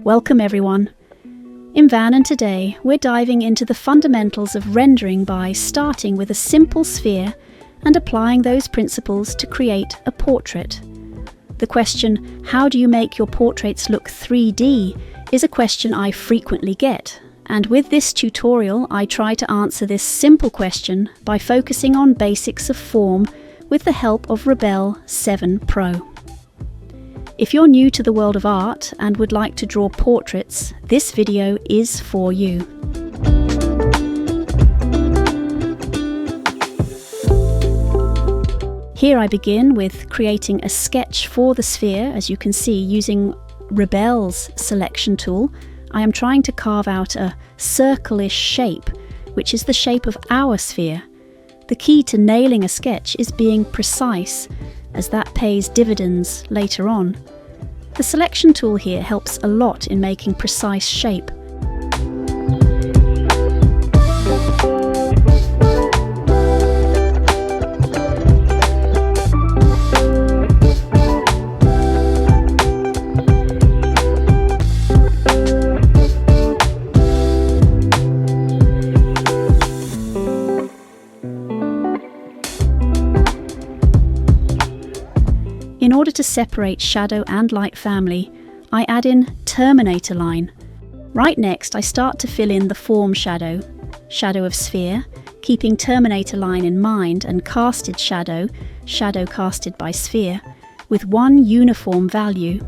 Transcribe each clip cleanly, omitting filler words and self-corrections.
Welcome everyone. I'm Van, and today we're diving into the fundamentals of rendering by starting with a simple sphere and applying those principles to create a portrait. The question, how do you make your portraits look 3D, is a question I frequently get. And with this tutorial, I try to answer this simple question by focusing on basics of form with the help of Rebelle 7 Pro. If you're new to the world of art and would like to draw portraits, this video is for you. Here I begin with creating a sketch for the sphere. As you can see, using Rebelle's selection tool, I am trying to carve out a circle-ish shape, which is the shape of our sphere. The key to nailing a sketch is being precise, as that pays dividends later on. The selection tool here helps a lot in making precise shape. In order to separate shadow and light family, I add in Terminator line. Right next, I start to fill in the form shadow of sphere, keeping Terminator line in mind, and casted shadow casted by sphere, with one uniform value.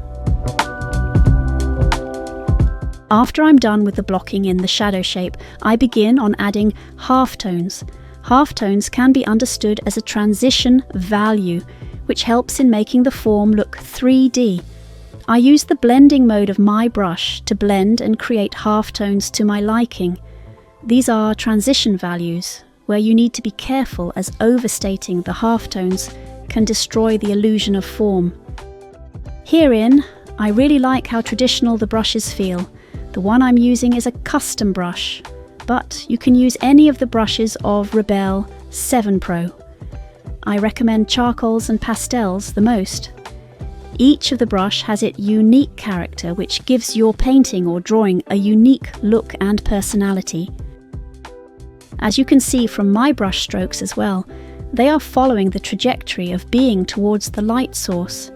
After I'm done with the blocking in the shadow shape, I begin on adding halftones. Halftones can be understood as a transition value, which helps in making the form look 3D. I use the blending mode of my brush to blend and create halftones to my liking. These are transition values, where you need to be careful, as overstating the halftones can destroy the illusion of form. Herein, I really like how traditional the brushes feel. The one I'm using is a custom brush, but you can use any of the brushes of Rebelle 7 Pro. I recommend charcoals and pastels the most. Each of the brush has its unique character, which gives your painting or drawing a unique look and personality. As you can see from my brush strokes as well, they are following the trajectory of being towards the light source.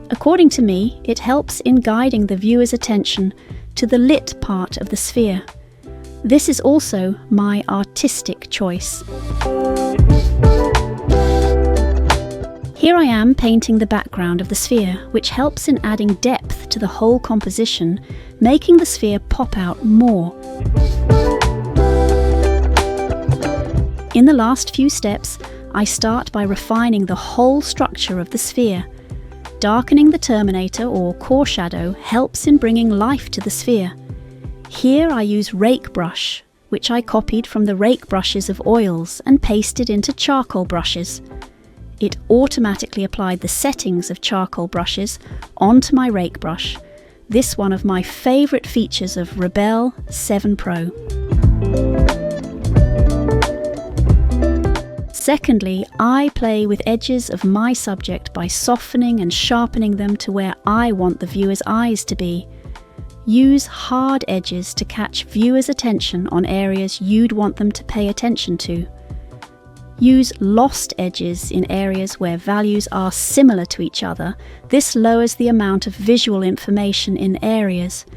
According to me, it helps in guiding the viewer's attention to the lit part of the sphere. This is also my artistic choice. Here I am painting the background of the sphere, which helps in adding depth to the whole composition, making the sphere pop out more. In the last few steps, I start by refining the whole structure of the sphere. Darkening the Terminator or core shadow helps in bringing life to the sphere. Here I use rake brush, which I copied from the rake brushes of oils and pasted into charcoal brushes. It automatically applied the settings of charcoal brushes onto my rake brush. This one of my favourite features of Rebelle 7 Pro. Secondly, I play with edges of my subject by softening and sharpening them to where I want the viewer's eyes to be. Use hard edges to catch viewers' attention on areas you'd want them to pay attention to. Use lost edges in areas where values are similar to each other. This lowers the amount of visual information in areas.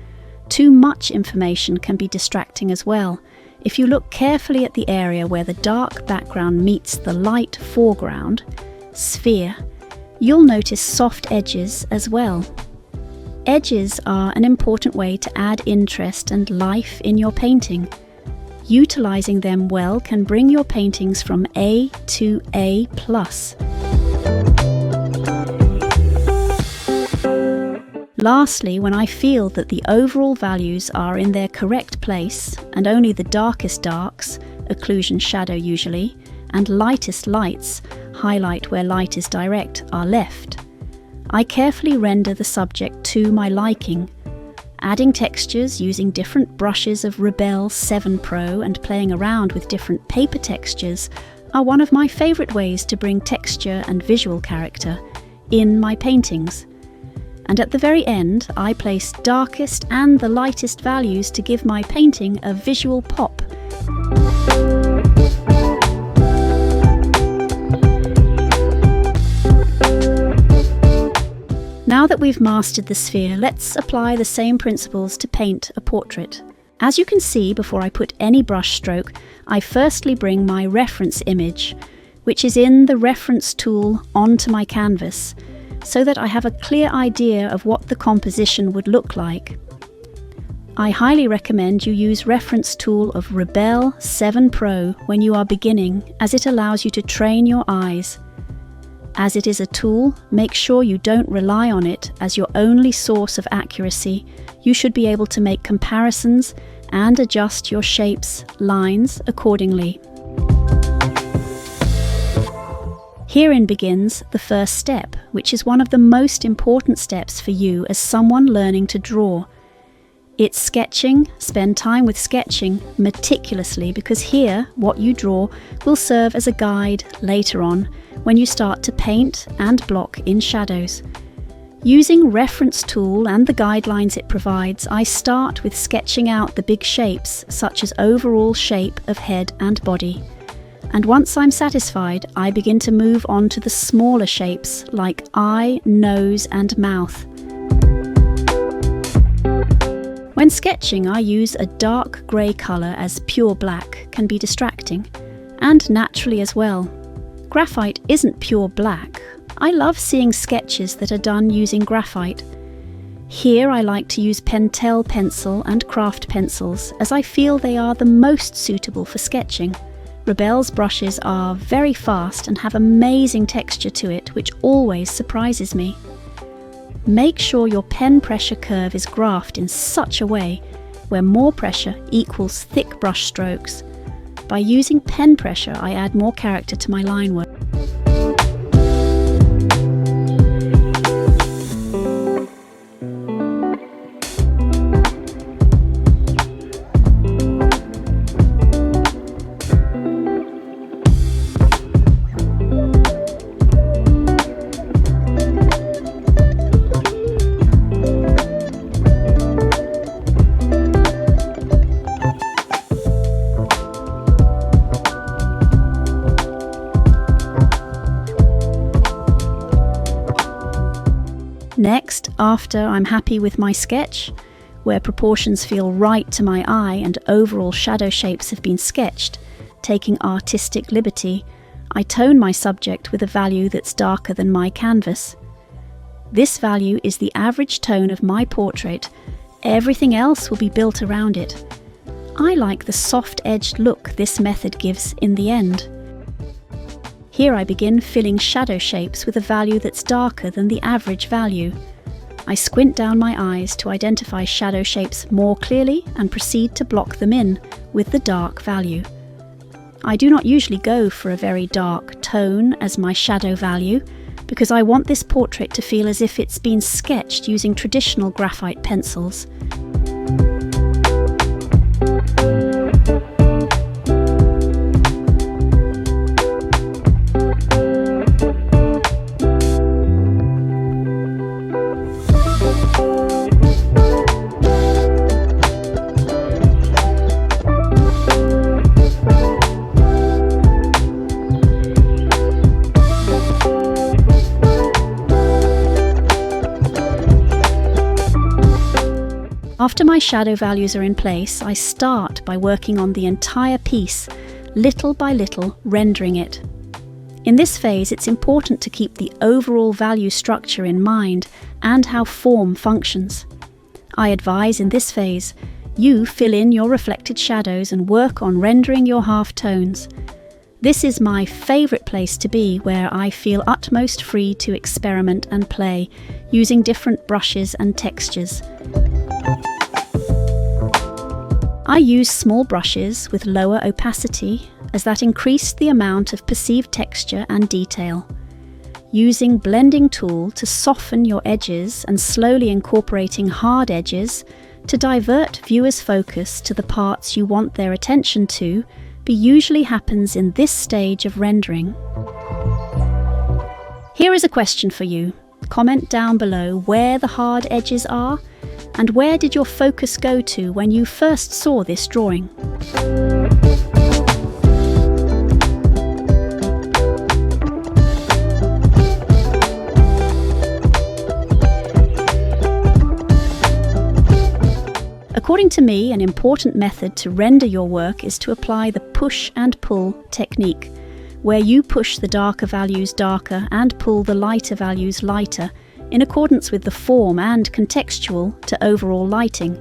Too much information can be distracting as well. If you look carefully at the area where the dark background meets the light foreground, sphere, you'll notice soft edges as well. Edges are an important way to add interest and life in your painting. Utilizing them well can bring your paintings from A to A+. Lastly, when I feel that the overall values are in their correct place, and only the darkest darks, occlusion shadow usually, and lightest lights, highlight where light is direct, are left, I carefully render the subject to my liking. Adding textures using different brushes of Rebelle 7 Pro and playing around with different paper textures are one of my favourite ways to bring texture and visual character in my paintings. and at the very end I place darkest and the lightest values to give my painting a visual pop. Now that we've mastered the sphere, let's apply the same principles to paint a portrait. As you can see, before I put any brush stroke, I firstly bring my reference image, which is in the reference tool, onto my canvas, so that I have a clear idea of what the composition would look like. I highly recommend you use reference tool of Rebelle 7 Pro when you are beginning, as it allows you to train your eyes. As it is a tool, make sure you don't rely on it as your only source of accuracy. You should be able to make comparisons and adjust your shapes, lines accordingly. Herein begins the first step, which is one of the most important steps for you as someone learning to draw. It's sketching. Spend time with sketching meticulously, because here what you draw will serve as a guide later on when you start to paint and block in shadows. Using reference tool and the guidelines it provides, I start with sketching out the big shapes, such as overall shape of head and body. And once I'm satisfied, I begin to move on to the smaller shapes like eye, nose and mouth. When sketching, I use a dark grey colour, as pure black can be distracting, and naturally as well. Graphite isn't pure black. I love seeing sketches that are done using graphite. Here I like to use Pentel pencil and craft pencils, as I feel they are the most suitable for sketching. Rebelle's brushes are very fast and have amazing texture to it, which always surprises me. Make sure your pen pressure curve is graphed in such a way where more pressure equals thick brush strokes. By using pen pressure, I add more character to my line work. Next, after I'm happy with my sketch, where proportions feel right to my eye and overall shadow shapes have been sketched, taking artistic liberty, I tone my subject with a value that's darker than my canvas. This value is the average tone of my portrait. Everything else will be built around it. I like the soft-edged look this method gives in the end. Here I begin filling shadow shapes with a value that's darker than the average value. I squint down my eyes to identify shadow shapes more clearly and proceed to block them in with the dark value. I do not usually go for a very dark tone as my shadow value, because I want this portrait to feel as if it's been sketched using traditional graphite pencils. After my shadow values are in place, I start by working on the entire piece, little by little rendering it. In this phase, it's important to keep the overall value structure in mind and how form functions. I advise in this phase, you fill in your reflected shadows and work on rendering your half-tones. This is my favourite place to be, where I feel utmost free to experiment and play, using different brushes and textures. I use small brushes with lower opacity, as that increased the amount of perceived texture and detail. Using blending tool to soften your edges and slowly incorporating hard edges to divert viewers' focus to the parts you want their attention to usually happens in this stage of rendering. Here is a question for you. Comment down below where the hard edges are, and where did your focus go to when you first saw this drawing. According to me, an important method to render your work is to apply the push and pull technique, where you push the darker values darker and pull the lighter values lighter, in accordance with the form and contextual to overall lighting.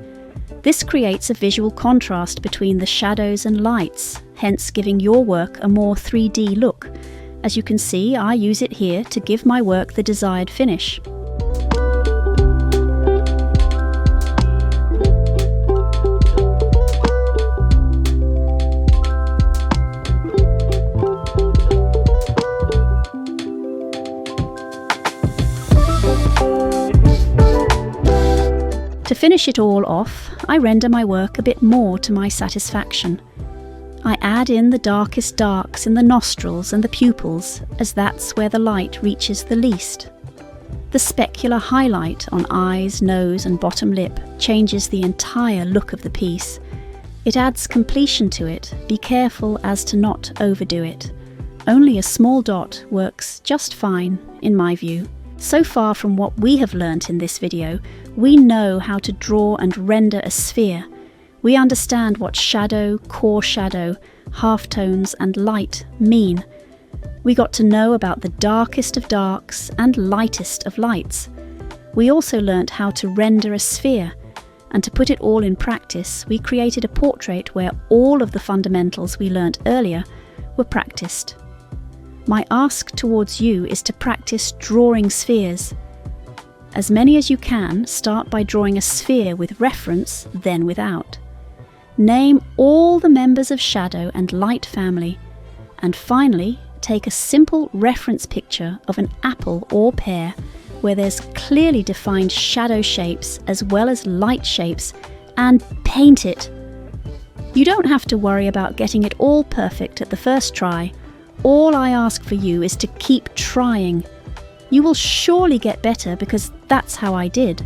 This creates a visual contrast between the shadows and lights, hence giving your work a more 3D look. As you can see, I use it here to give my work the desired finish. To finish it all off, I render my work a bit more to my satisfaction. I add in the darkest darks in the nostrils and the pupils, as that's where the light reaches the least. The specular highlight on eyes, nose and bottom lip changes the entire look of the piece. It adds completion to it. Be careful as to not overdo it. Only a small dot works just fine, in my view. So far from what we have learnt in this video, we know how to draw and render a sphere. We understand what shadow, core shadow, halftones and light mean. We got to know about the darkest of darks and lightest of lights. We also learnt how to render a sphere, and to put it all in practice, we created a portrait where all of the fundamentals we learnt earlier were practiced. My ask towards you is to practice drawing spheres. As many as you can, start by drawing a sphere with reference, then without. Name all the members of shadow and light family, and finally take a simple reference picture of an apple or pear where there's clearly defined shadow shapes as well as light shapes, and paint it. You don't have to worry about getting it all perfect at the first try. All I ask for you is to keep trying. You will surely get better because that's how I did.